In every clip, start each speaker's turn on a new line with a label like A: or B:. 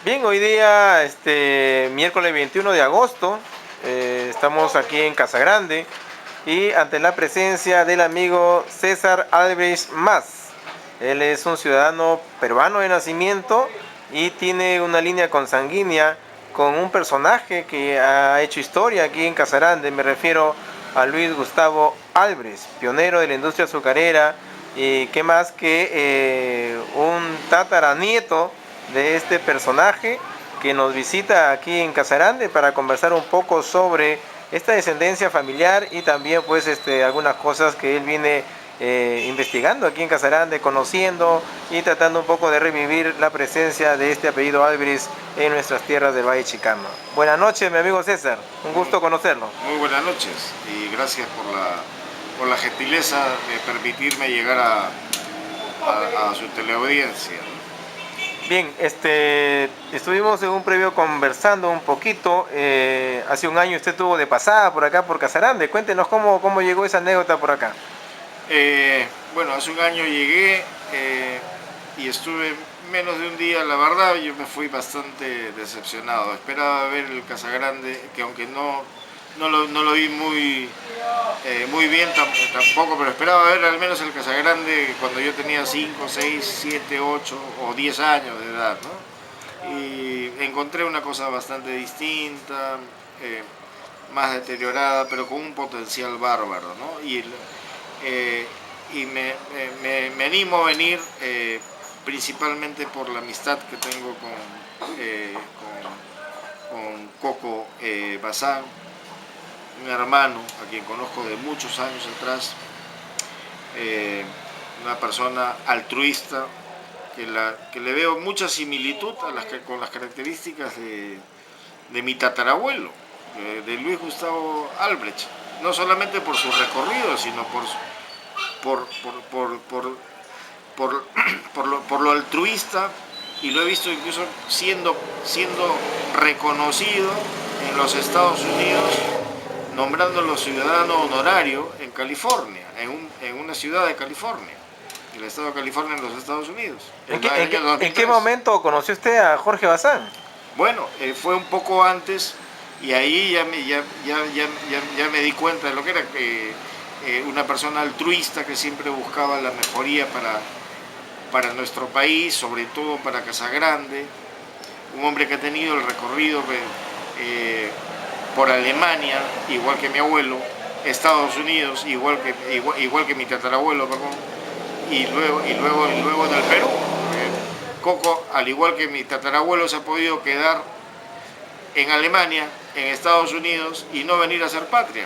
A: Bien, hoy día, miércoles 21 de agosto, estamos aquí en Casa Grande y ante la presencia del amigo César Albrecht Mas. Él es un ciudadano peruano de nacimiento y tiene una línea consanguínea con un personaje que ha hecho historia aquí en Casa Grande. Me refiero a Luis Gustavo Albrecht, pionero de la industria azucarera y qué más que un tataranieto de este personaje que nos visita aquí en Casarande para conversar un poco sobre esta descendencia familiar y también pues algunas cosas que él viene investigando aquí en Casarande, conociendo y tratando un poco de revivir la presencia de este apellido Álvarez en nuestras tierras del Valle Chicama. Buenas noches, mi amigo César, un gusto conocerlo.
B: Muy buenas noches y gracias por la gentileza de permitirme llegar a su teleaudiencia.
A: Bien, estuvimos en un previo conversando un poquito. Hace un año usted estuvo de pasada por acá, por Casarande. Cuéntenos cómo llegó esa anécdota por acá.
B: Bueno, hace un año llegué y estuve menos de un día, la verdad yo me fui bastante decepcionado. Esperaba ver el Casagrande, que aunque no lo vi muy bien tampoco, pero esperaba ver al menos el Casagrande cuando yo tenía 5, 6, 7, 8 o 10 años de edad, ¿no? Y encontré una cosa bastante distinta, más deteriorada, pero con un potencial bárbaro, ¿no? Eh, me animo a venir principalmente por la amistad que tengo con Coco Bazán, un hermano a quien conozco de muchos años atrás, una persona altruista que le veo mucha similitud con las características de mi tatarabuelo, de Luis Gustavo Albrecht, no solamente por su recorrido, sino por, por, por, por, por lo altruista, y lo he visto incluso siendo reconocido en los Estados Unidos, nombrándolo ciudadano honorario en California, en una ciudad de California, el estado de California en los Estados Unidos,
A: ¿En
B: en
A: qué,
B: el
A: en
B: año
A: qué- en qué
B: 2003.
A: momento conoció usted a Jorge Bazán?
B: Bueno, fue un poco antes y ahí ya me di cuenta de lo que era una persona altruista que siempre buscaba la mejoría para nuestro país, sobre todo para Casagrande, un hombre que ha tenido el recorrido por Alemania, igual que mi abuelo, Estados Unidos, igual que mi tatarabuelo, perdón, y luego en el Perú. Coco, al igual que mi tatarabuelo, se ha podido quedar en Alemania, en Estados Unidos, y no venir a ser patria.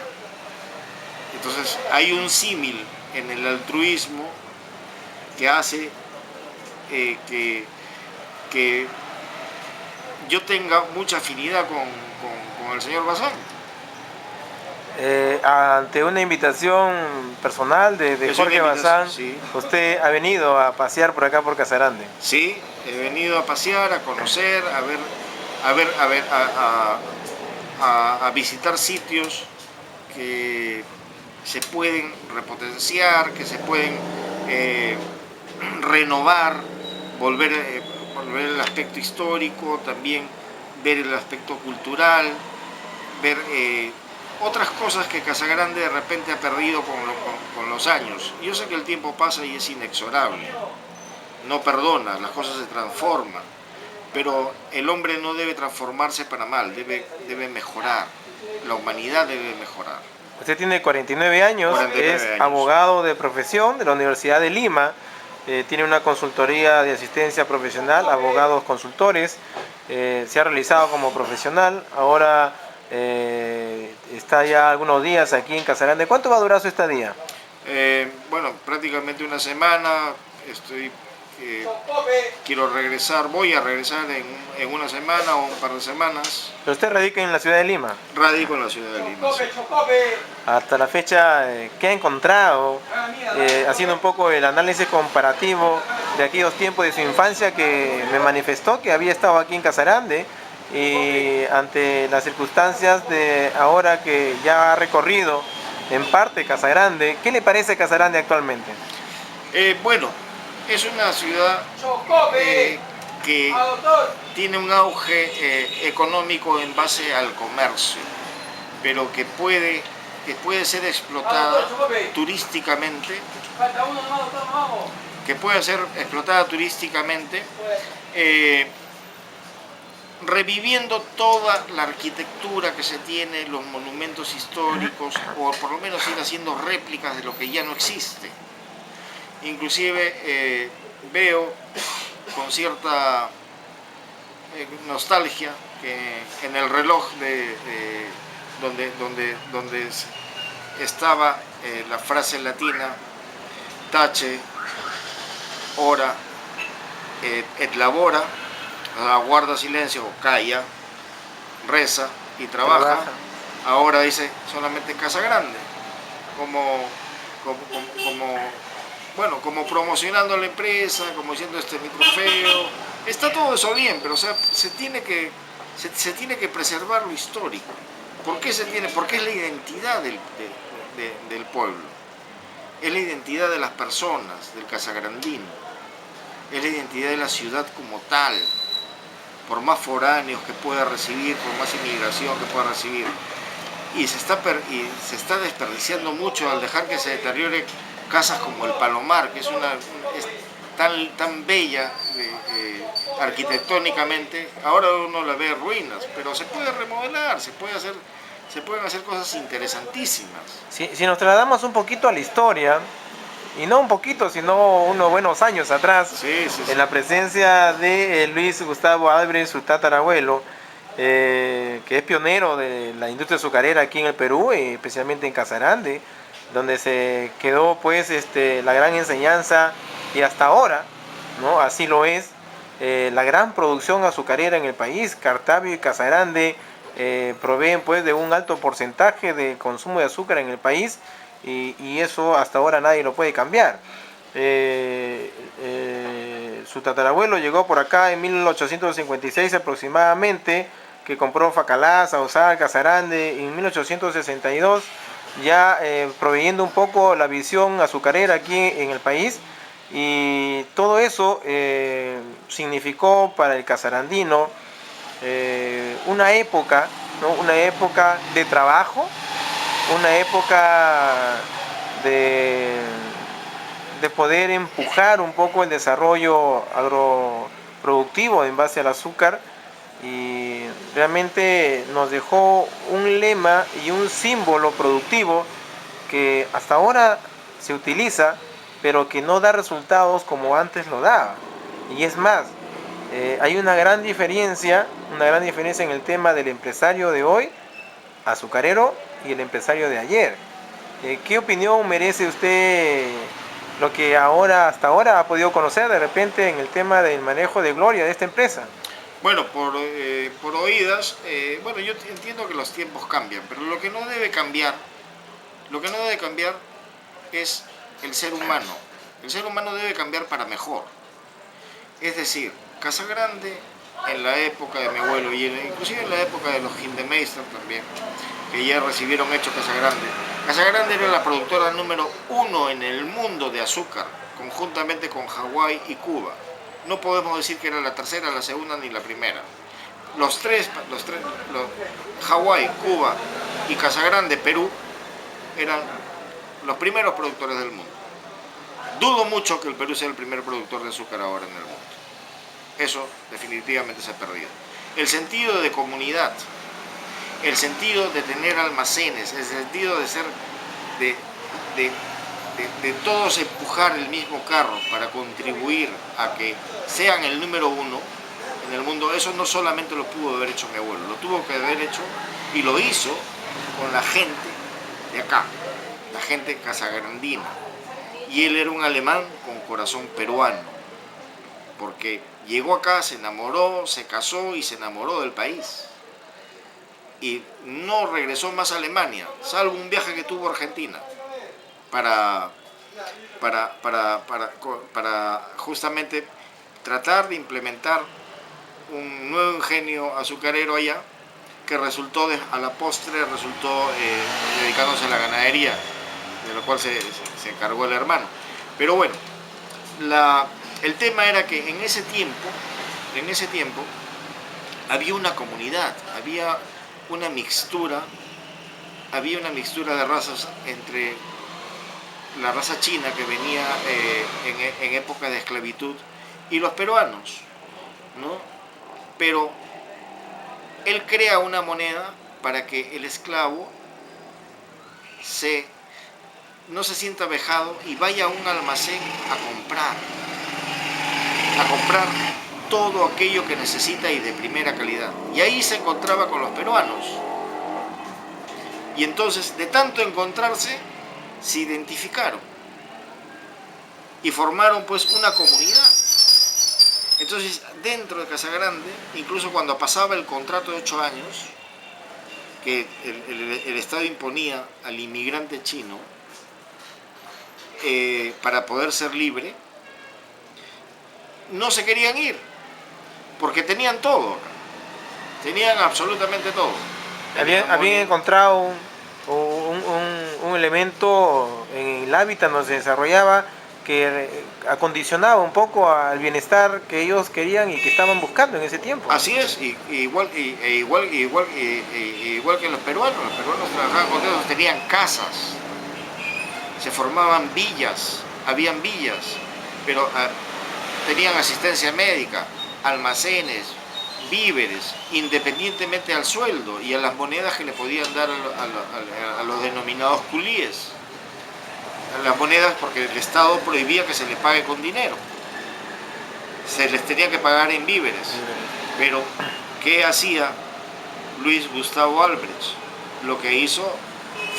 B: Entonces hay un símil en el altruismo que hace que yo tenga mucha afinidad con el señor Bazán.
A: Ante una invitación personal de
B: Es una
A: Jorge
B: invitación,
A: Bazán,
B: sí.
A: usted ha venido a pasear por acá por Casarande.
B: Sí, he venido a pasear, a conocer, a visitar sitios que se pueden repotenciar, que se pueden eh, renovar, volver el aspecto histórico, también ver el aspecto cultural, ver otras cosas que Casagrande de repente ha perdido con los años. Yo sé que el tiempo pasa y es inexorable, no perdona, las cosas se transforman, pero el hombre no debe transformarse para mal, debe mejorar, la humanidad debe mejorar.
A: Usted tiene 49 años, es
B: 49 años.
A: abogado de profesión de la Universidad de Lima, tiene una consultoría de asistencia profesional, abogados consultores, se ha realizado como profesional, ahora está ya algunos días aquí en Casarande. ¿Cuánto va a durar su estadía?
B: Bueno, prácticamente una semana, quiero regresar, voy a regresar en una semana o un par de semanas.
A: Pero usted radica en la ciudad de Lima.
B: Radico en la ciudad de Lima. Sí.
A: Hasta la fecha, ¿qué ha encontrado? Haciendo un poco el análisis comparativo de aquellos tiempos de su infancia que me manifestó que había estado aquí en Casarande y ante las circunstancias de ahora que ya ha recorrido en parte Casagrande, ¿qué le parece Casagrande actualmente?
B: Bueno, es una ciudad que tiene un auge económico en base al comercio, pero que puede ser explotada turísticamente, reviviendo toda la arquitectura que se tiene, los monumentos históricos, o por lo menos ir haciendo réplicas de lo que ya no existe. Inclusive veo con cierta nostalgia que en el reloj donde estaba la frase latina tace, ora, et labora, guarda silencio, calla, reza y trabaja. Ahora dice solamente Casa Grande, como promocionando la empresa, como diciendo este micro feo. Está todo eso bien, pero o sea, se tiene que preservar lo histórico. ¿Por qué se tiene? Porque es la identidad del pueblo, es la identidad de las personas, del casagrandino, es la identidad de la ciudad como tal, por más foráneos que pueda recibir, por más inmigración que pueda recibir. Y se está desperdiciando mucho al dejar que se deteriore casas como el Palomar, que es tan bella arquitectónicamente. Ahora uno la ve en ruinas, pero se puede remodelar, se pueden hacer cosas interesantísimas.
A: Si nos trasladamos un poquito a la historia, y no un poquito, sino unos buenos años atrás, en la presencia de Luis Gustavo Álvarez, su tatarabuelo, que es pionero de la industria azucarera aquí en el Perú, especialmente en Casa Grande, donde se quedó pues la gran enseñanza, y hasta ahora, ¿no? Así lo es, la gran producción azucarera en el país. Cartabio y Casa Grande proveen pues de un alto porcentaje de consumo de azúcar en el país, y eso hasta ahora nadie lo puede cambiar. Su tatarabuelo llegó por acá en 1856 aproximadamente, que compró Facalá, Sausal, Casa Grande, en 1862, ya proveyendo un poco la visión azucarera aquí en el país. Y todo eso significó para el casarandino una época, ¿no? Una época de trabajo, una época de poder empujar un poco el desarrollo agroproductivo en base al azúcar, y realmente nos dejó un lema y un símbolo productivo que hasta ahora se utiliza, pero que no da resultados como antes lo daba. Y es más, hay una gran diferencia en el tema del empresario de hoy, azucarero, y el empresario de ayer. ¿Qué opinión merece usted lo que hasta ahora ha podido conocer de repente en el tema del manejo de Gloria de esta empresa?
B: Bueno, por oídas, bueno, yo entiendo que los tiempos cambian, pero lo que no debe cambiar es el ser humano. El ser humano debe cambiar para mejor. Es decir, Casa Grande, en la época de mi abuelo, y inclusive en la época de los Hindemeister también, que ya recibieron hecho Casa Grande. Casa Grande era la productora número 1 en el mundo de azúcar, conjuntamente con Hawái y Cuba. No podemos decir que era la tercera, la segunda ni la primera. Hawái, Cuba y Casa Grande, Perú, eran los primeros productores del mundo. Dudo mucho que el Perú sea el primer productor de azúcar ahora en el mundo. Eso definitivamente se ha perdido. El sentido de comunidad, el sentido de tener almacenes, el sentido de ser de todos empujar el mismo carro para contribuir a que sean el número 1 en el mundo, eso no solamente lo pudo haber hecho mi abuelo, lo tuvo que haber hecho y lo hizo con la gente de acá, la gente casagrandina. Y él era un alemán con corazón peruano, porque llegó acá, se enamoró, se casó y se enamoró del país. Y no regresó más a Alemania, salvo un viaje que tuvo a Argentina, para justamente tratar de implementar un nuevo ingenio azucarero allá, que a la postre resultó dedicándose a la ganadería, de lo cual se encargó el hermano. Pero bueno, el tema era que en ese tiempo en ese tiempo había una comunidad, había una mixtura de razas entre la raza china que venía en época de esclavitud y los peruanos, ¿no? Pero él crea una moneda para que el esclavo no se sienta vejado y vaya a un almacén a comprar todo aquello que necesita y de primera calidad. Y ahí se encontraba con los peruanos. Y entonces, de tanto encontrarse, se identificaron y formaron pues una comunidad. Entonces, dentro de Casagrande, incluso cuando pasaba el contrato de 8 años, que el Estado imponía al inmigrante chino para poder ser libre, no se querían ir, porque tenían todo, tenían absolutamente todo.
A: Habían encontrado un elemento en el hábitat donde se desarrollaba que acondicionaba un poco al bienestar que ellos querían y que estaban buscando en ese tiempo.
B: Así es, igual que los peruanos trabajaban con ellos, tenían casas, se formaban villas, habían villas, pero tenían asistencia médica, almacenes, víveres, independientemente al sueldo y a las monedas que le podían dar a los denominados culíes. Las monedas, porque el Estado prohibía que se les pague con dinero, se les tenía que pagar en víveres. Pero ¿qué hacía Luis Gustavo Albrecht? Lo que hizo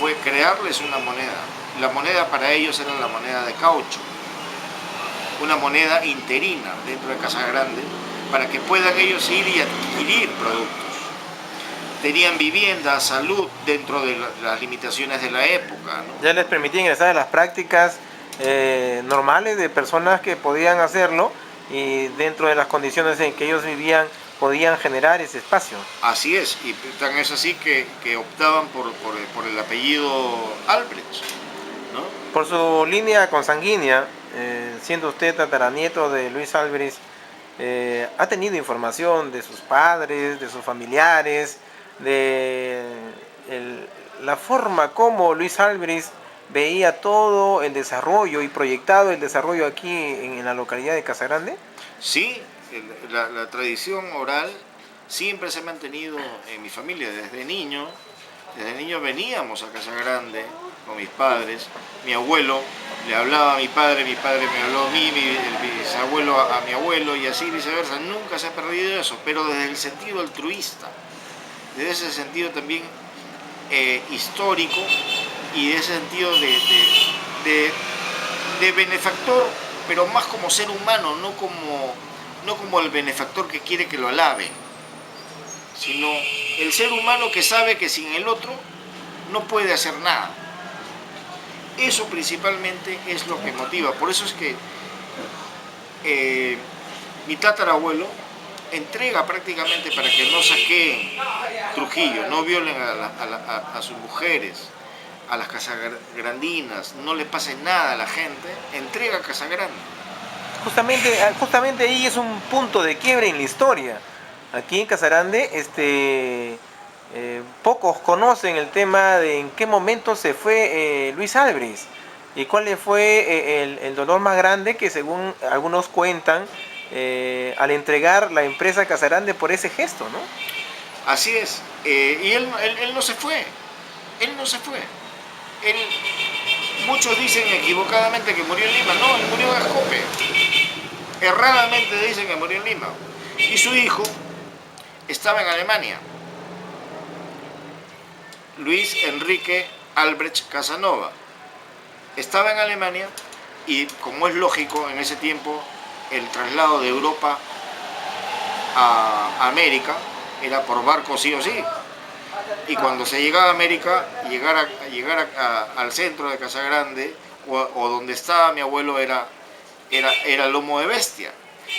B: fue crearles una moneda. La moneda para ellos era la moneda de caucho, una moneda interina dentro de Casagrande, para que puedan ellos ir y adquirir productos. Tenían vivienda, salud, dentro de las limitaciones de la época, ¿no?
A: Ya les permitía ingresar a las prácticas normales de personas que podían hacerlo y dentro de las condiciones en que ellos vivían podían generar ese espacio.
B: Así es, y tan es así que optaban por el apellido Albrecht, ¿no?
A: Por su línea consanguínea, siendo usted tataranieto de Luis Albrecht, ¿ha tenido información de sus padres, de sus familiares, de la forma como Luis Albrecht veía todo el desarrollo y proyectado el desarrollo aquí en la localidad de Casagrande?
B: Sí, la tradición oral siempre se ha mantenido en mi familia. Desde niño veníamos a Casagrande con mis padres. Mi abuelo le hablaba a mi padre me habló a mí, mi bisabuelo a mi abuelo y así viceversa. Nunca se ha perdido eso, pero desde el sentido altruista, desde ese sentido también histórico y de ese sentido de benefactor, pero más como ser humano, no como el benefactor que quiere que lo alaben, sino el ser humano que sabe que sin el otro no puede hacer nada. Eso principalmente es lo que motiva. Por eso es que mi tatarabuelo entrega prácticamente para que no saqueen Trujillo, no violen a sus mujeres, a las casagrandinas, no le pase nada a la gente, entrega a Casagrande.
A: Justamente ahí es un punto de quiebre en la historia. Aquí en Casagrande, pocos conocen el tema de en qué momento se fue Luis Albrecht y cuál fue el dolor más grande que según algunos cuentan al entregar la empresa Casagrande por ese gesto, ¿no?
B: Así es, y él no se fue, muchos dicen equivocadamente que murió en Lima, no, él murió en Ascope, erradamente dicen que murió en Lima, y su hijo estaba en Alemania, Luis Enrique Albrecht Casanova, estaba en Alemania y como es lógico en ese tiempo el traslado de Europa a América era por barco sí o sí, y cuando se llegaba a América, llegar al centro de Casagrande o donde estaba mi abuelo era lomo de bestia.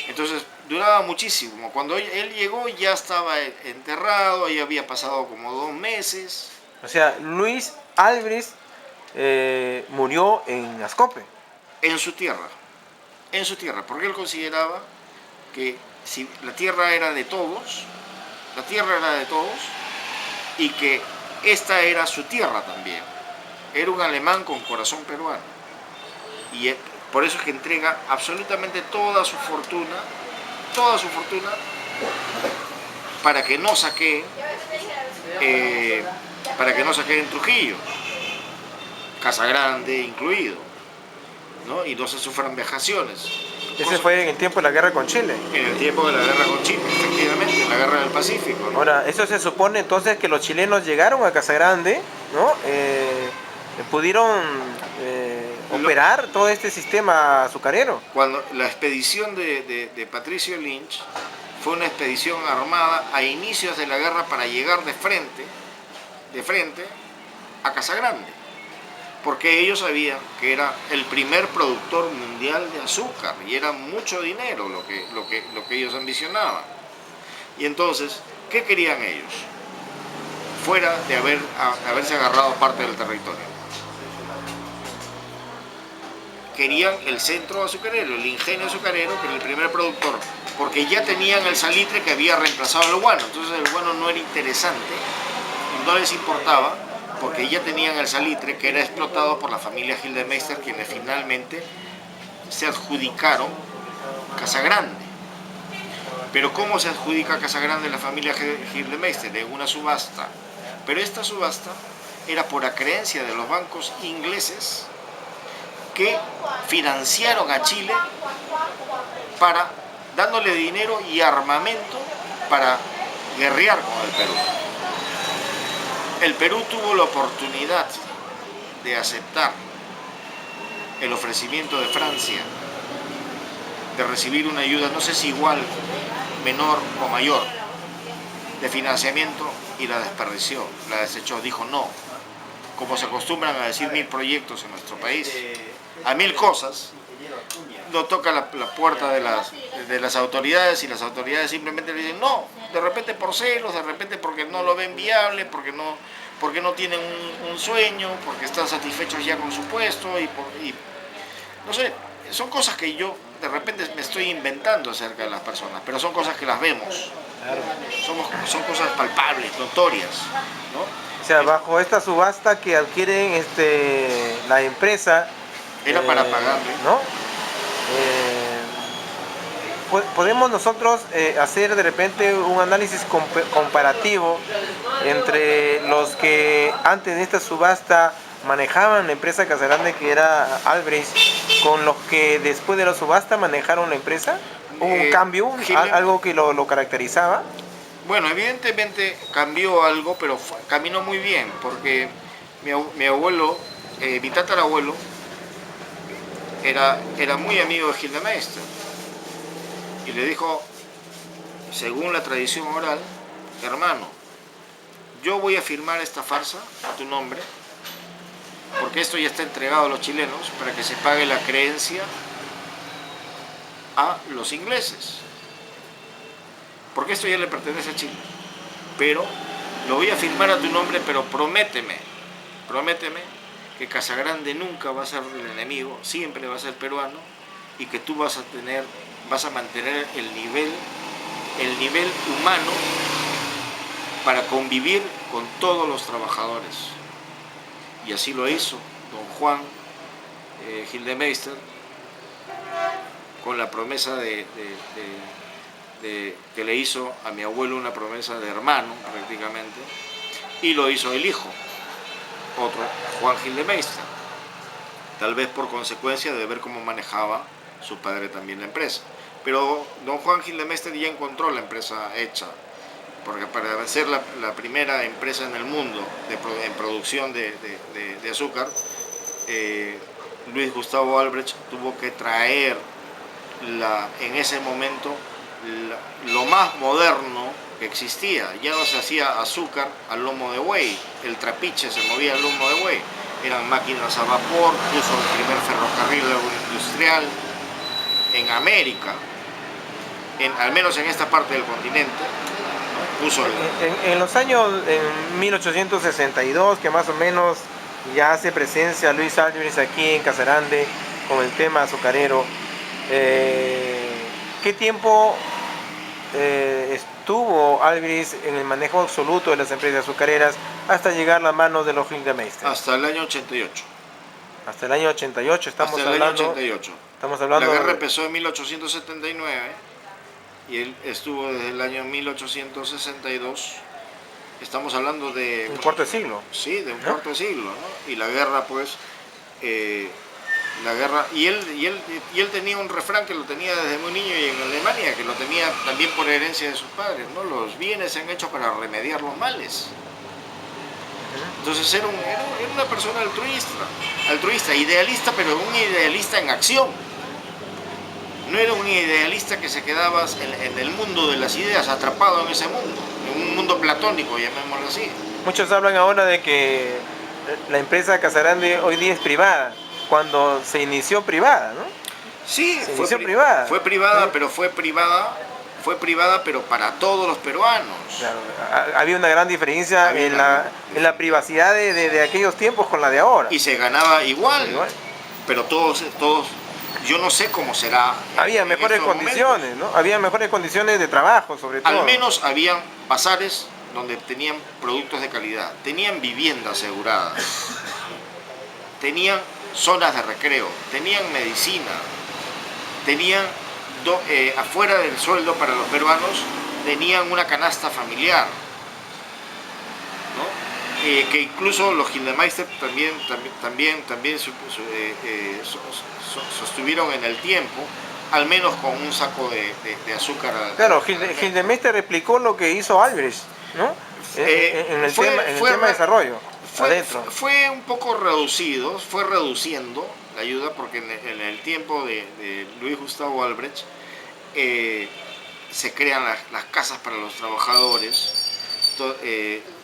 B: Entonces duraba muchísimo. Cuando él llegó ya estaba enterrado, ya había pasado como 2 meses.
A: O sea, Luis Albrecht murió en Ascope.
B: En su tierra, porque él consideraba que si la tierra era de todos, y que esta era su tierra también. Era un alemán con corazón peruano. Y por eso es que entrega absolutamente toda su fortuna, para que no saqueen Trujillo, Casa Grande incluido, ¿no? Y no se sufran vejaciones.
A: Ese fue en el tiempo de la guerra con Chile.
B: En el tiempo de la guerra con Chile, efectivamente, en la guerra del Pacífico, ¿no?
A: Ahora, eso se supone entonces que los chilenos llegaron a Casa Grande, ¿no? Pudieron operar todo este sistema azucarero.
B: Cuando la expedición de Patricio Lynch fue una expedición armada a inicios de la guerra para llegar de frente a Casa Grande, porque ellos sabían que era el primer productor mundial de azúcar y era mucho dinero lo que ellos ambicionaban. Y entonces, ¿qué querían ellos? Fuera de haberse agarrado parte del territorio. Querían el centro azucarero, el ingenio azucarero, que era el primer productor, porque ya tenían el salitre que había reemplazado al guano. Entonces el guano no era interesante, no les importaba, porque ya tenían el salitre que era explotado por la familia Gildemeister, quienes finalmente se adjudicaron Casa Grande. Pero ¿cómo se adjudica Casa Grande la familia Gildemeister? En una subasta. Pero esta subasta era por acreencia de los bancos ingleses que financiaron a Chile dándole dinero y armamento para guerrear con el Perú. El Perú tuvo la oportunidad de aceptar el ofrecimiento de Francia de recibir una ayuda, no sé si igual, menor o mayor, de financiamiento, y la desperdició, la desechó, dijo no. Como se acostumbran a decir 1000 proyectos en nuestro país, a 1000 cosas, no toca la puerta de las autoridades, y las autoridades simplemente le dicen no, de repente por celos, de repente porque no lo ven viable, porque no tienen un sueño, porque están satisfechos ya con su puesto, y no sé, son cosas que yo de repente me estoy inventando acerca de las personas, pero son cosas que las vemos, claro. Son cosas palpables, notorias, ¿no?
A: O sea, bajo esta subasta que adquieren la empresa,
B: era para pagarle,
A: ¿no? Podemos nosotros hacer de repente un análisis comparativo entre los que antes de esta subasta manejaban la empresa Casa Grande, que era Albrecht, con los que después de la subasta manejaron la empresa. ¿Hubo un cambio, algo que lo caracterizaba?
B: Bueno, evidentemente cambió algo, pero caminó muy bien, porque mi abuelo, mi tatarabuelo, era muy amigo de Gildemeister, y le dijo, según la tradición oral, hermano, yo voy a firmar esta farsa a tu nombre, porque esto ya está entregado a los chilenos para que se pague la creencia a los ingleses, porque esto ya le pertenece a Chile, pero lo voy a firmar a tu nombre, pero prométeme que Casa Grande nunca va a ser el enemigo, siempre va a ser peruano, y que tú vas a mantener el nivel humano para convivir con todos los trabajadores. Y así lo hizo don Juan Gildemeister, con la promesa que le hizo a mi abuelo, una promesa de hermano prácticamente, y lo hizo el hijo, otro Juan Gildemeister, tal vez por consecuencia de ver cómo manejaba su padre también la empresa. Pero don Juan Gildemeister ya encontró la empresa hecha, porque para ser la primera empresa en el mundo en producción de azúcar, Luis Gustavo Albrecht tuvo que traer en ese momento lo más moderno que existía. Ya no se hacía azúcar al lomo de buey, el trapiche se movía al lomo de buey, eran máquinas a vapor, puso el primer ferrocarril industrial en América, al menos en esta parte del continente, ¿no? Puso
A: en los años, en 1862, que más o menos ya hace presencia Luis Albrecht aquí en Casa Grande con el tema azucarero. ¿Qué tiempo estuvo Albrich en el manejo absoluto de las empresas azucareras hasta llegar a las manos de los Gildemeister?
B: Hasta el año 88.
A: Hasta el año 88
B: Hasta el año 88.
A: Estamos hablando
B: La guerra empezó en 1879 y él estuvo desde el año 1862. Estamos hablando de...
A: un cuarto de siglo.
B: Sí, de un cuarto de siglo, ¿no? Y la guerra, pues... la guerra... Y él tenía un refrán que lo tenía desde muy niño y en Alemania, que lo tenía también por herencia de sus padres, ¿no? Los bienes se han hecho para remediar los males. Entonces era una persona altruista, idealista, pero un idealista en acción. No era un idealista que se quedaba en el mundo de las ideas, atrapado en ese mundo, en un mundo platónico, llamémoslo así.
A: Muchos hablan ahora de que la empresa Casagrande hoy día es privada, cuando se inició privada, ¿no?
B: Sí,
A: fue privada.
B: Fue privada, pero fue privada, pero para todos los peruanos.
A: Claro, había una gran diferencia en la privacidad de aquellos tiempos con la de ahora.
B: Y se ganaba igual. Pero todos, yo no sé cómo será.
A: Había mejores condiciones, ¿no? Había mejores condiciones de trabajo, sobre todo.
B: Al menos habían bazares donde tenían productos de calidad, tenían vivienda asegurada, tenían zonas de recreo, tenían medicina, tenían afuera del sueldo para los peruanos, tenían una canasta familiar, ¿no? Que incluso los Gildemeister también sostuvieron en el tiempo, al menos con un saco de azúcar.
A: Claro, Gildemeister replicó lo que hizo Albrich, ¿no? En el tema de desarrollo.
B: Fue un poco reducido, fue reduciendo la ayuda, porque en el tiempo de Luis Gustavo Albrecht se crean las casas para los trabajadores,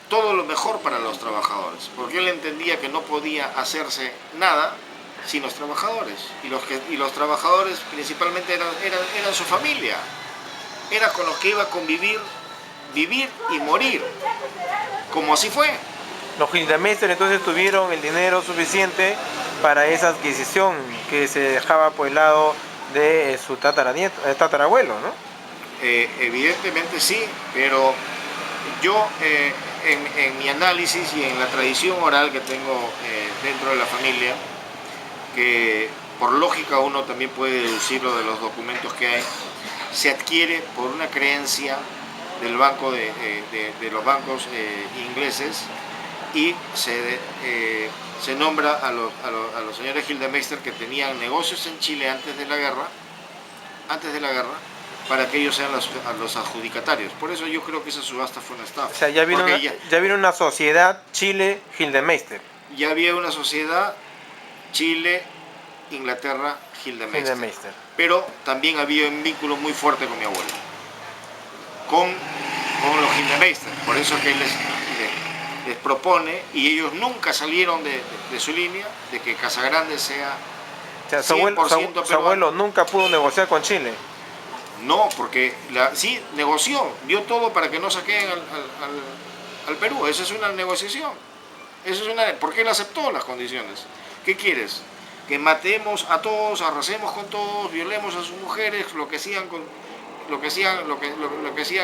B: todo lo mejor para los trabajadores, porque él entendía que no podía hacerse nada sin los trabajadores, y los trabajadores principalmente eran su familia, era con los que iba a convivir, vivir y morir, como así fue.
A: Los Gildemeister entonces tuvieron el dinero suficiente para esa adquisición que se dejaba por el lado de su tatarabuelo, ¿no?
B: Evidentemente sí, pero yo en mi análisis y en la tradición oral que tengo dentro de la familia, que por lógica uno también puede deducirlo de los documentos que hay, se adquiere por una creencia del banco de los bancos ingleses, y se nombra a los señores Gildemeister, que tenían negocios en Chile antes de la guerra, para que ellos sean los adjudicatarios. Por eso yo creo que esa subasta fue una estafa.
A: O sea, ya vino una sociedad Chile-Gildemeister.
B: Ya había una sociedad Chile, Inglaterra, Gildemeister. Pero también había un vínculo muy fuerte con mi abuelo, con los Gildemeister. Por eso que él les propone, y ellos nunca salieron de su línea, de que Casagrande sea...
A: O sea, su abuelo nunca pudo negociar con Chile.
B: No, porque sí, negoció, dio todo para que no saquen al Perú. Esa es una negociación. Porque él aceptó las condiciones. ¿Qué quieres? Que matemos a todos, arrasemos con todos, violemos a sus mujeres, lo que hacían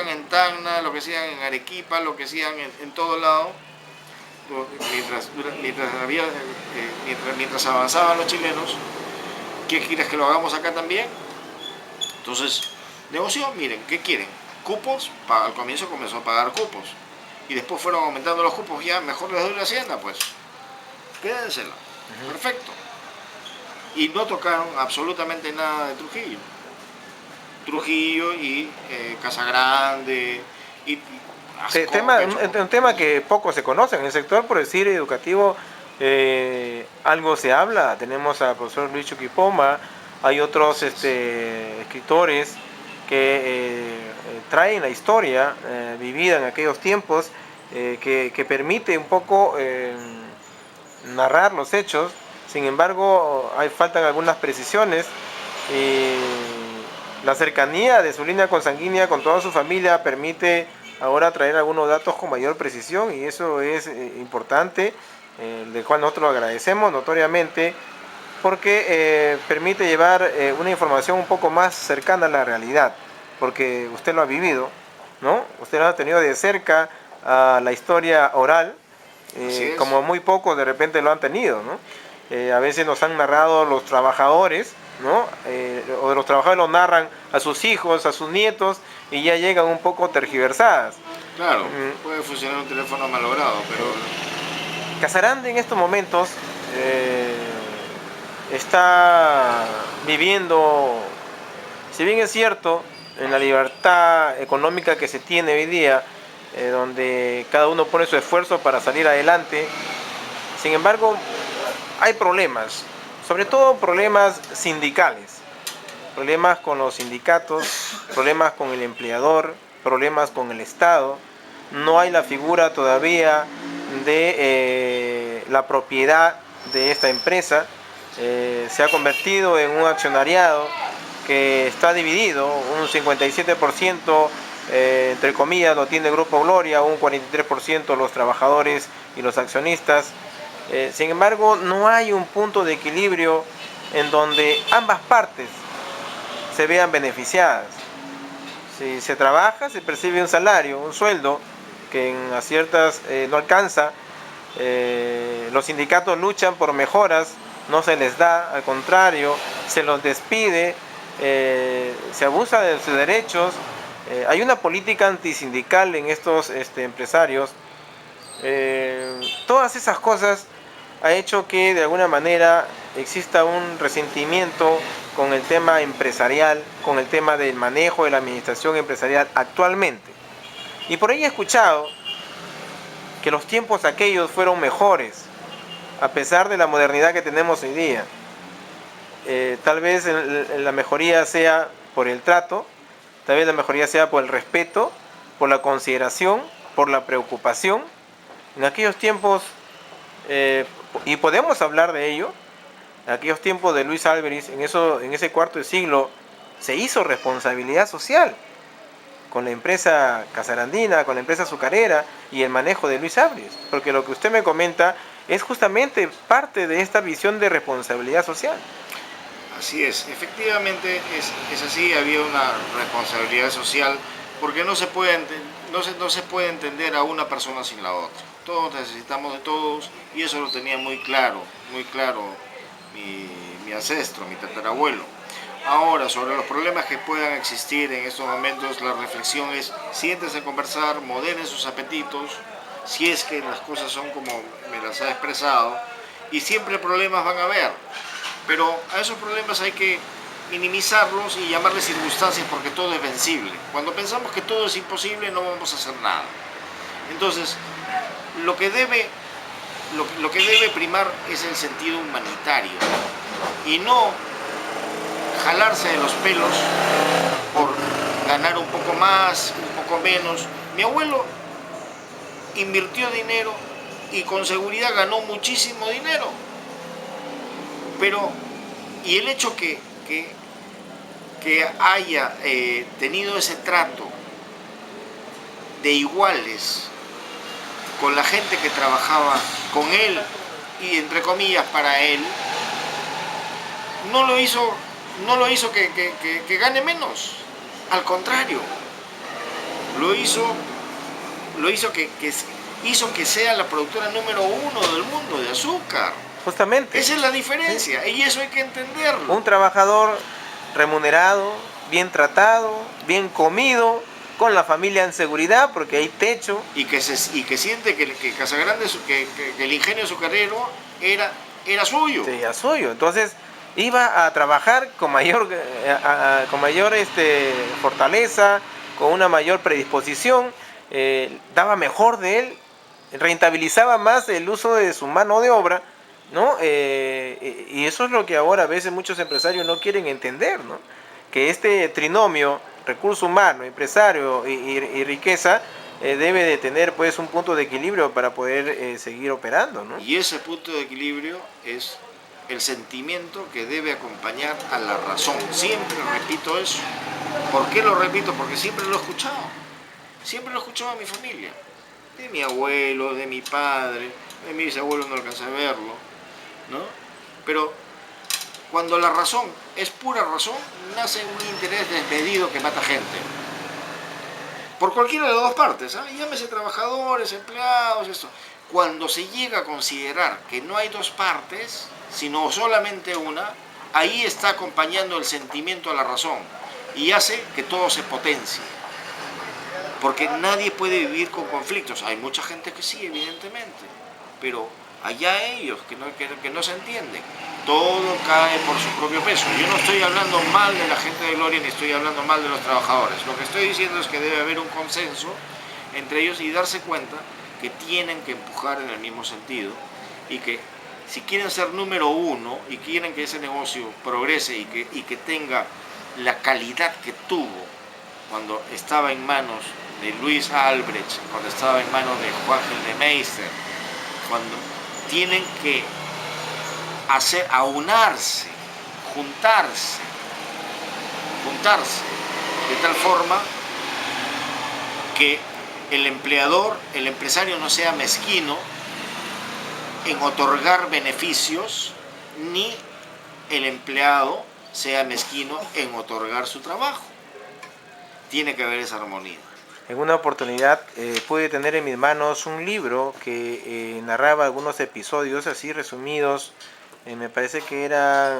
B: en Tacna, lo que hacían en Arequipa, lo que hacían en todo lado, mientras avanzaban los chilenos. ¿Qué quieres que lo hagamos acá también? Entonces negoció. Miren, ¿qué quieren? Cupos. Al comienzo comenzó a pagar cupos, y después fueron aumentando los cupos. Ya mejor les doy la hacienda, pues quédensela. Perfecto. Y no tocaron absolutamente nada de Trujillo y Casagrande
A: un tema que poco se conoce en el sector, por decir, educativo. Algo se habla. Tenemos al profesor Luis Chuquipoma, hay otros escritores que traen la historia vivida en aquellos tiempos, que permite un poco narrar los hechos. Sin embargo, faltan algunas precisiones, y la cercanía de su línea consanguínea con toda su familia permite ahora traer algunos datos con mayor precisión, y eso es importante, del cual nosotros lo agradecemos notoriamente, porque permite llevar una información un poco más cercana a la realidad. porque usted lo ha vivido, ¿no? Usted lo ha tenido de cerca a la historia oral, como muy pocos de repente lo han tenido, ¿no? A veces nos han narrado los trabajadores, ¿no? O los trabajadores lo narran a sus hijos, a sus nietos, y ya llegan un poco tergiversadas.
B: Claro, puede funcionar un teléfono malogrado, pero...
A: Casarandí en estos momentos está viviendo, si bien es cierto, en la libertad económica que se tiene hoy día, donde cada uno pone su esfuerzo para salir adelante, sin embargo, hay problemas, sobre todo problemas sindicales, problemas con los sindicatos, problemas con el empleador, problemas con el Estado. No hay la figura todavía de la propiedad de esta empresa. Se ha convertido en un accionariado que está dividido, un 57% entre comillas lo tiene Grupo Gloria, un 43% los trabajadores y los accionistas. Sin embargo, no hay un punto de equilibrio en donde ambas partes se vean beneficiadas. Si se trabaja, se percibe un salario, un sueldo que a ciertas no alcanza. Los sindicatos luchan por mejoras, no se les da, al contrario, se los despide, se abusa de sus derechos. Hay una política antisindical en estos empresarios. Todas esas cosas ha hecho que de alguna manera exista un resentimiento con el tema empresarial, con el tema del manejo de la administración empresarial actualmente. Y por ahí he escuchado que los tiempos aquellos fueron mejores, a pesar de la modernidad que tenemos hoy día. Tal vez la mejoría sea por el trato, tal vez la mejoría sea por el respeto, por la consideración, por la preocupación. En aquellos tiempos, y podemos hablar de ello, en aquellos tiempos de Luis Álvarez, en ese cuarto de siglo, se hizo responsabilidad social con la empresa casarandina, con la empresa azucarera y el manejo de Luis Álvarez, porque lo que usted me comenta es justamente parte de esta visión de responsabilidad social.
B: Así es, efectivamente es así, había una responsabilidad social, porque no se puede entender a una persona sin la otra. Todos necesitamos de todos, y eso lo tenía muy claro mi ancestro, mi tatarabuelo. Ahora, sobre los problemas que puedan existir en estos momentos, la reflexión es: siéntense a conversar, moderen sus apetitos, si es que las cosas son como me las ha expresado, y siempre problemas van a haber, pero a esos problemas hay que minimizarlos y llamarles circunstancias, porque todo es vencible. Cuando pensamos que todo es imposible, no vamos a hacer nada. Entonces, lo que debe primar es el sentido humanitario, y no jalarse de los pelos por ganar un poco más, un poco menos. Mi abuelo invirtió dinero y con seguridad ganó muchísimo dinero, pero y el hecho que haya tenido ese trato de iguales con la gente que trabajaba con él y entre comillas para él, no lo hizo que gane menos. Al contrario, hizo que sea la productora número 1 del mundo de azúcar.
A: Justamente.
B: Esa es la diferencia, ¿sí? Y eso hay que entenderlo.
A: Un trabajador remunerado, bien tratado, bien comido, con la familia en seguridad porque hay techo.
B: Y que siente que Casagrande, que el ingenio azucarero era suyo.
A: Sí, era suyo. Entonces iba a trabajar con mayor fortaleza, con una mayor predisposición, daba mejor de él, rentabilizaba más el uso de su mano de obra, ¿no? Y eso es lo que ahora a veces muchos empresarios no quieren entender, ¿no? Que este trinomio, recurso humano, empresario y riqueza, debe de tener pues un punto de equilibrio para poder seguir operando, ¿no?
B: Y ese punto de equilibrio es el sentimiento que debe acompañar a la razón. Siempre repito eso. ¿Por qué lo repito? Porque siempre lo he escuchado. Siempre lo he escuchado a mi familia. De mi abuelo, de mi padre, de mi bisabuelo no alcancé a verlo, ¿no? Pero cuando la razón es pura razón, nace un interés desmedido que mata gente. Por cualquiera de las dos partes, ¿eh? Llámese trabajadores, empleados, esto. Cuando se llega a considerar que no hay dos partes, sino solamente una, ahí está acompañando el sentimiento a la razón y hace que todo se potencie. Porque nadie puede vivir con conflictos. Hay mucha gente que sí, evidentemente, pero allá ellos que no se entienden. Todo cae por su propio peso. Yo no estoy hablando mal de la gente de Gloria ni estoy hablando mal de los trabajadores. Lo que estoy diciendo es que debe haber un consenso entre ellos y darse cuenta que tienen que empujar en el mismo sentido y que si quieren ser número uno y quieren que ese negocio progrese y que tenga la calidad que tuvo cuando estaba en manos de Luis Albrecht, cuando estaba en manos de Juan Gildemeister, cuando tienen que aunarse, juntarse, de tal forma que el empresario no sea mezquino en otorgar beneficios, ni el empleado sea mezquino en otorgar su trabajo. Tiene que haber esa armonía.
A: En una oportunidad pude tener en mis manos un libro que narraba algunos episodios así resumidos. Me parece que era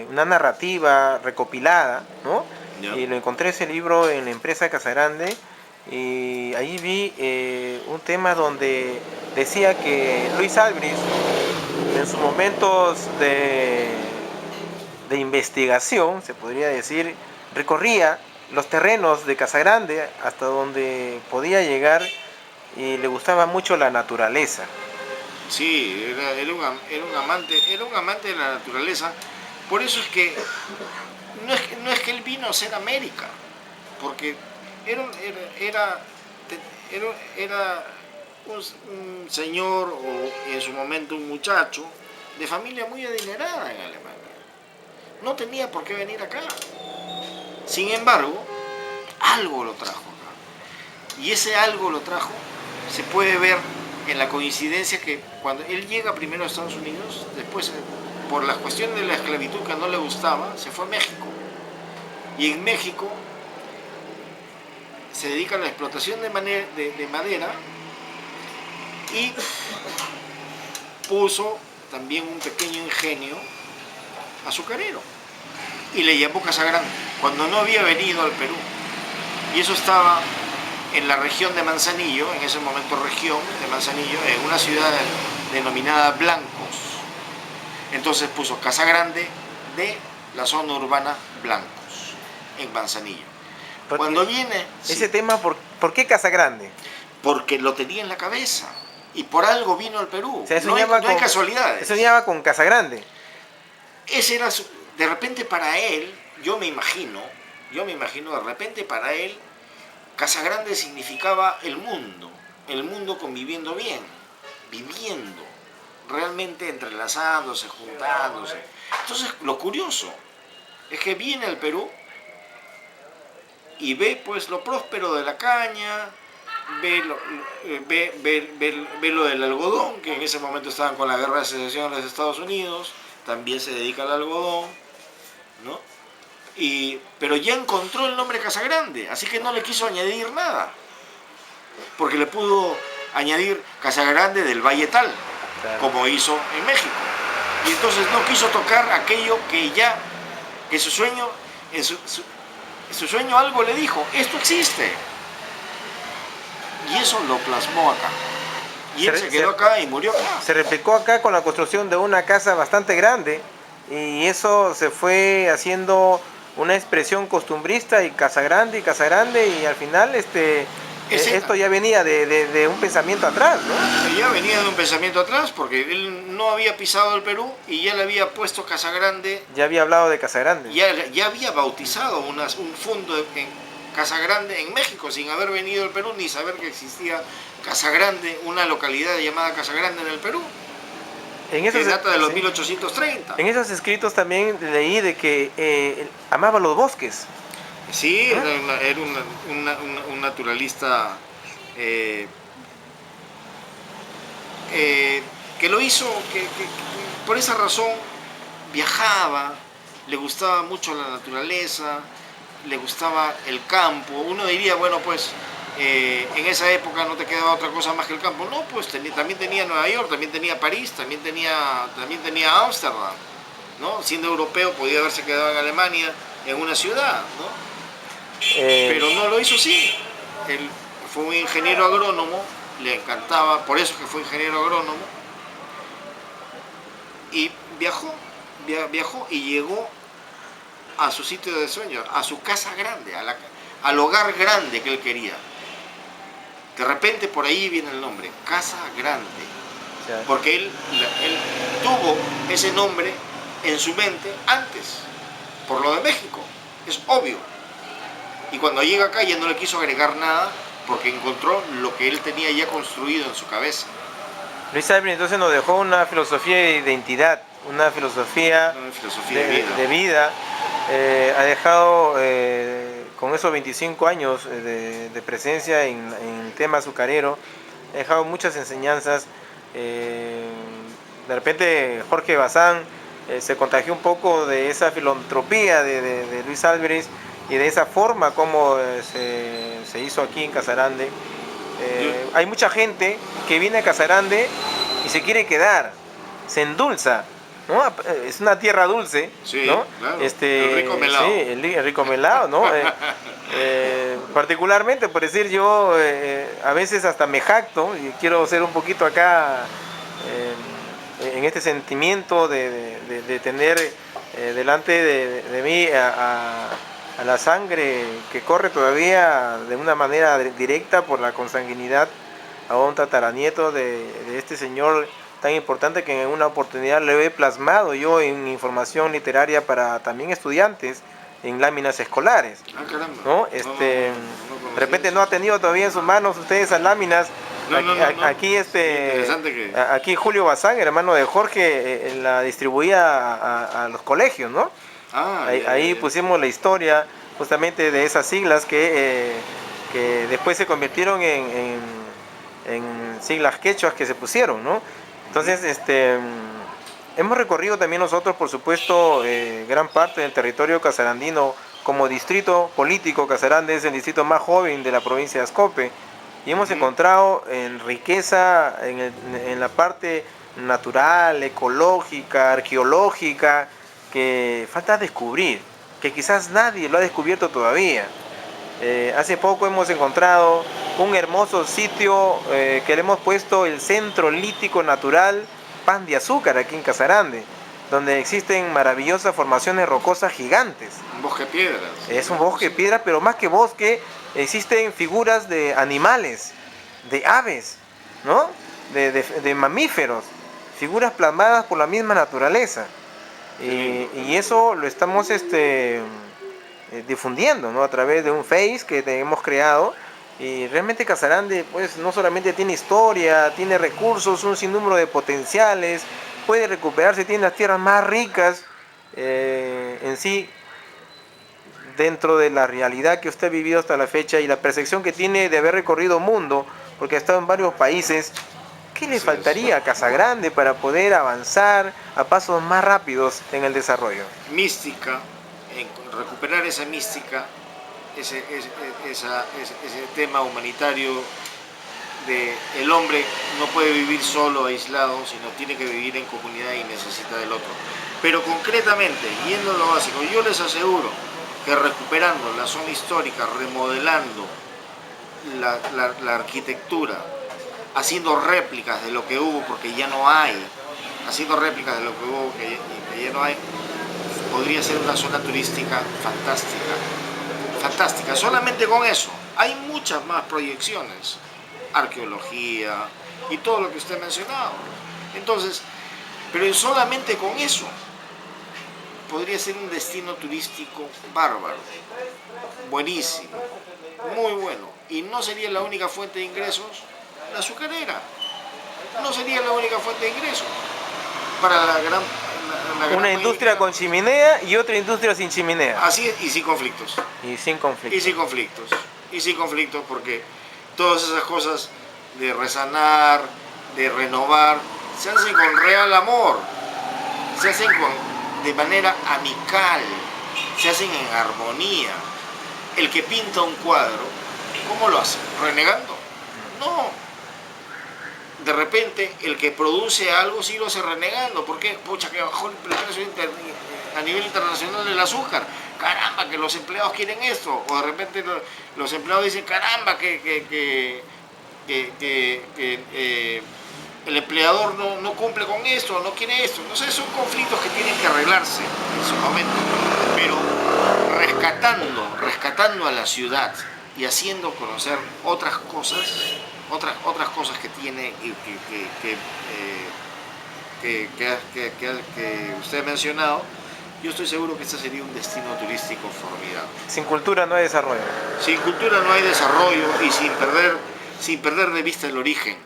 A: una narrativa recopilada, ¿no?
B: ¿Ya?
A: Y lo encontré ese libro en la empresa Casagrande y ahí vi un tema donde decía que Luis Albris en sus momentos de investigación, se podría decir, recorría los terrenos de Casagrande hasta donde podía llegar y le gustaba mucho la naturaleza.
B: Sí, era un amante de la naturaleza. Por eso es que no es que él vino a ser América, porque era, era, era un señor, o en su momento un muchacho, de familia muy adinerada en Alemania. No tenía por qué venir acá. Sin embargo, algo lo trajo acá. Y ese algo lo trajo, se puede ver en la coincidencia que cuando él llega primero a Estados Unidos, después por la cuestión de la esclavitud que no le gustaba, se fue a México. Y en México se dedica a la explotación de madera y puso también un pequeño ingenio azucarero y le llamó Casagrande cuando no había venido al Perú, y eso estaba en la región de Manzanillo, en ese momento región de Manzanillo, en una ciudad denominada Blancos. Entonces puso Casagrande de la zona urbana Blancos, en Manzanillo. Cuando viene...
A: Ese
B: sí,
A: tema, ¿por qué Casagrande?
B: porque lo tenía en la cabeza y por algo vino al Perú.
A: O sea,
B: No hay casualidades.
A: Eso llevaba con Casagrande.
B: Ese era de repente para él, yo me imagino, de repente para él, Casagrande significaba el mundo conviviendo bien, viviendo, realmente entrelazándose, juntándose. Entonces, lo curioso es que viene al Perú y ve pues lo próspero de la caña, ve lo del algodón, que en ese momento estaban con la guerra de secesión de los Estados Unidos, también se dedica al algodón, ¿no? Pero ya encontró el nombre Casagrande, así que no le quiso añadir nada, porque le pudo añadir Casagrande del Valle Tal, claro, como hizo en México. Y entonces no quiso tocar aquello que su sueño, en su sueño algo le dijo, esto existe. Y eso lo plasmó acá. Y él se quedó acá y murió acá.
A: Se replicó acá con la construcción de una casa bastante grande y eso se fue haciendo una expresión costumbrista y Casagrande y al final esto ya venía de un pensamiento atrás, ¿no?
B: Ya venía de un pensamiento atrás porque él no había pisado el Perú y ya le había puesto Casagrande.
A: Ya había hablado de Casagrande.
B: Ya había bautizado un fondo en Casagrande en México sin haber venido al Perú ni saber que existía Casagrande, una localidad llamada Casagrande en el Perú. Que data de los 1830.
A: En esos escritos también leí de que amaba los bosques.
B: Sí, era un naturalista que lo hizo, que por esa razón viajaba, le gustaba mucho la naturaleza, le gustaba el campo. Uno diría, bueno, pues en esa época no te quedaba otra cosa más que el campo. No, pues también tenía Nueva York, también tenía París, también tenía Ámsterdam, ¿no? Siendo europeo podía haberse quedado en Alemania, en una ciudad, ¿no? Pero no lo hizo así. Él fue un ingeniero agrónomo, le encantaba, por eso que fue ingeniero agrónomo, y viajó y llegó a su sitio de sueño, a su casa grande, al hogar grande que él quería. De repente por ahí viene el nombre, Casa Grande, porque él tuvo ese nombre en su mente antes, por lo de México, es obvio. Y cuando llega acá ya no le quiso agregar nada porque encontró lo que él tenía ya construido en su cabeza.
A: Luis Albrecht entonces nos dejó una filosofía de identidad, una filosofía de vida. Ha dejado con esos 25 años de presencia en el tema azucarero, ha dejado muchas enseñanzas. De repente Jorge Bazán se contagió un poco de esa filantropía de Luis Albrecht y de esa forma como se hizo aquí en Casagrande. Hay mucha gente que viene a Casagrande y se quiere quedar, se endulza, ¿no? Es una tierra dulce,
B: sí,
A: ¿no?
B: Claro. El rico melado.
A: Sí, el rico melado, ¿no? Particularmente, por decir yo, a veces hasta me jacto y quiero ser un poquito acá en este sentimiento de tener delante de mí a la sangre que corre todavía de una manera directa por la consanguinidad a un tataranieto de este señor tan importante que en una oportunidad le he plasmado yo en información literaria para también estudiantes en láminas escolares.
B: Ah, caramba.
A: ¿No? De repente no ha tenido todavía en sus manos ustedes esas láminas. Aquí aquí Julio Bazán, hermano de Jorge, la distribuía a los colegios, ¿no? Ahí pusimos la historia justamente de esas siglas que después se convirtieron en siglas quechuas que se pusieron, ¿no? Entonces, hemos recorrido también nosotros, por supuesto, gran parte del territorio casarandino. Como distrito político, Casagrande es el distrito más joven de la provincia de Ascope, y hemos encontrado en riqueza en la parte natural, ecológica, arqueológica, que falta descubrir, que quizás nadie lo ha descubierto todavía. Hace poco hemos encontrado un hermoso sitio que le hemos puesto el Centro Lítico Natural Pan de Azúcar aquí en Casagrande, donde existen maravillosas formaciones rocosas gigantes.
B: Un bosque de piedras.
A: Es un bosque de piedras, pero más que bosque, existen figuras de animales, de aves, ¿no? de mamíferos, figuras plasmadas por la misma naturaleza. Y eso lo estamos difundiendo, ¿no? A través de un Face que hemos creado. Y realmente Casagrande pues no solamente tiene historia, tiene recursos, un sinnúmero de potenciales, puede recuperarse, tiene las tierras más ricas en sí, dentro de la realidad que usted ha vivido hasta la fecha y la percepción que tiene de haber recorrido el mundo, porque ha estado en varios países. ¿Qué le faltaría a Casagrande para poder avanzar a pasos más rápidos en el desarrollo?
B: Mística, recuperar esa mística, ese tema humanitario de el hombre no puede vivir solo, aislado, sino tiene que vivir en comunidad y necesita del otro. Pero concretamente, yendo a lo básico, yo les aseguro que recuperando la zona histórica, remodelando la arquitectura, haciendo réplicas de lo que hubo, porque ya no hay, haciendo réplicas de lo que hubo, que ya no hay, podría ser una zona turística fantástica. Fantástica, solamente con eso. Hay muchas más proyecciones, arqueología y todo lo que usted ha mencionado. Entonces, pero solamente con eso podría ser un destino turístico bárbaro, buenísimo, muy bueno. Y no sería la única fuente de ingresos, la azucarera. No sería la única fuente de ingresos para la gran
A: una industria con chimenea y otra industria sin chimenea.
B: Así es, y sin conflictos.
A: Y sin conflictos.
B: Y sin conflictos. Y sin conflictos, porque todas esas cosas de resanar, de renovar, se hacen con real amor. Se hacen de manera amical, se hacen en armonía. El que pinta un cuadro, ¿cómo lo hace? ¿Renegando? No. De repente, el que produce algo sí lo hace renegando. ¿Por qué? Pucha, que bajó el precio a nivel internacional del azúcar. Caramba, que los empleados quieren esto. O de repente los empleados dicen, caramba, que el empleador no cumple con esto, no quiere esto. No sé, son conflictos que tienen que arreglarse en su momento. Pero rescatando a la ciudad y haciendo conocer otras cosas que tiene y que usted ha mencionado, yo estoy seguro que este sería un destino turístico formidable.
A: Sin cultura no hay desarrollo.
B: Sin cultura no hay desarrollo y sin perder de vista el origen.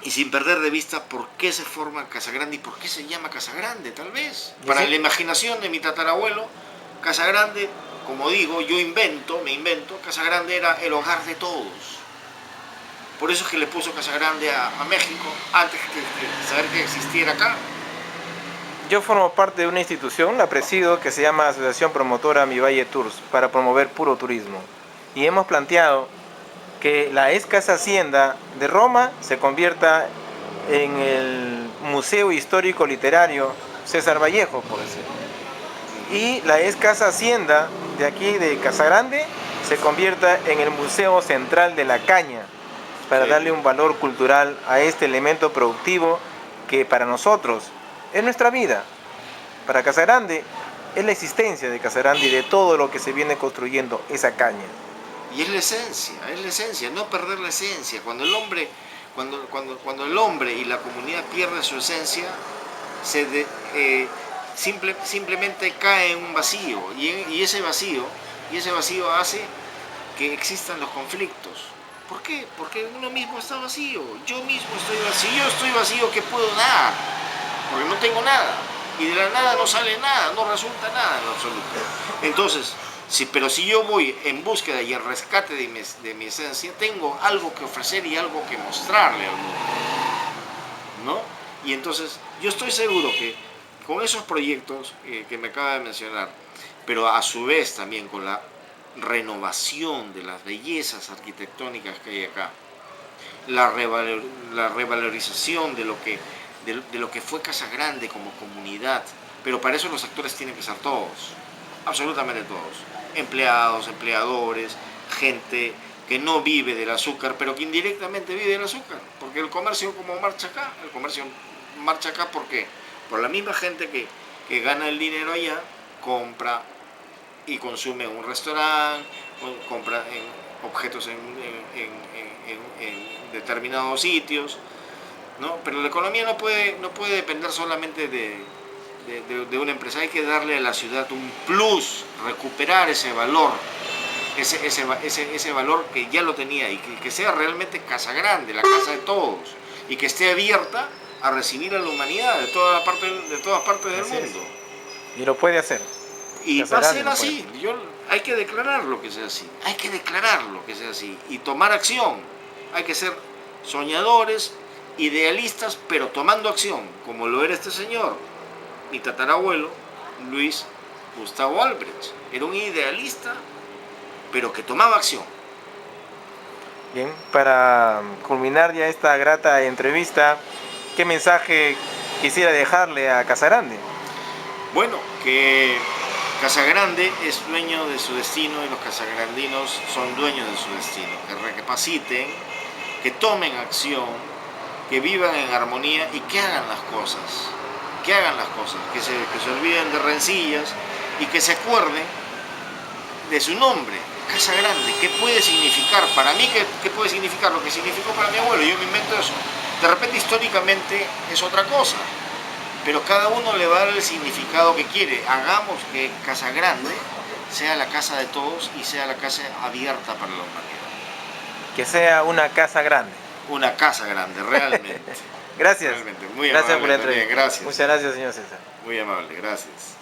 B: Y sin perder de vista por qué se forma Casagrande y por qué se llama Casagrande, tal vez. Para la imaginación de mi tatarabuelo, Casagrande, como digo, me invento, Casagrande era el hogar de todos. Por eso es que le puso Casagrande a México antes de saber que existiera acá.
A: Yo formo parte de una institución, la presido, que se llama Asociación Promotora Mi Valle Tours, para promover puro turismo. Y hemos planteado que la ex Casa Hacienda de Roma se convierta en el Museo Histórico Literario César Vallejo, por decirlo. Y la ex Casa Hacienda de aquí de Casagrande se convierta en el Museo Central de la Caña, para darle un valor cultural a este elemento productivo que para nosotros es nuestra vida. Para Casagrande es la existencia de Casagrande y de todo lo que se viene construyendo esa caña.
B: Y es la esencia, no perder la esencia. Cuando el hombre y la comunidad pierden su esencia, simplemente cae en un vacío. Y ese vacío hace que existan los conflictos. ¿Por qué? Porque uno mismo está vacío. Yo mismo estoy vacío. Si yo estoy vacío, ¿qué puedo dar? Porque no tengo nada. Y de la nada no sale nada, no resulta nada en absoluto. Entonces, pero si yo voy en búsqueda y en rescate de mi esencia, tengo algo que ofrecer y algo que mostrarle al mundo, ¿no? Y entonces, yo estoy seguro que con esos proyectos que me acaba de mencionar, pero a su vez también con la renovación de las bellezas arquitectónicas que hay acá, la revalorización de lo que fue Casagrande como comunidad, pero para eso los actores tienen que ser todos, absolutamente todos, empleados, empleadores, gente que no vive del azúcar, pero que indirectamente vive del azúcar, porque el comercio como marcha acá, ¿por qué? Por la misma gente que gana el dinero allá, compra y consume en un restaurante, compra objetos en determinados sitios, ¿no? Pero la economía no puede depender solamente de una empresa. Hay que darle a la ciudad un plus, recuperar ese valor, ese valor que ya lo tenía y que sea realmente Casagrande, la casa de todos, y que esté abierta a recibir a la humanidad de todas partes del mundo.
A: Y lo puede hacer.
B: Y va a ser así. Hay que declararlo que sea así. Y tomar acción. Hay que ser soñadores, idealistas, pero tomando acción, como lo era este señor, mi tatarabuelo, Luis Gustavo Albrecht. Era un idealista, pero que tomaba acción.
A: Bien, para culminar ya esta grata entrevista, ¿qué mensaje quisiera dejarle a Casagrande?
B: Bueno, que Casagrande es dueño de su destino y los casagrandinos son dueños de su destino. Que recapaciten, que tomen acción, que vivan en armonía y que hagan las cosas. Que se olviden de rencillas y que se acuerden de su nombre, Casagrande. ¿Qué puede significar? Para mí, ¿qué puede significar? Lo que significó para mi abuelo. Yo me invento eso. De repente, históricamente, es otra cosa. Pero cada uno le va a dar el significado que quiere. Hagamos que Casagrande sea la casa de todos y sea la casa abierta para la humanidad.
A: Que sea una casa grande.
B: Una casa grande, realmente.
A: Gracias.
B: Realmente. Muy
A: gracias
B: amable,
A: por la entrevista.
B: Gracias.
A: Muchas gracias, señor César.
B: Muy amable, gracias.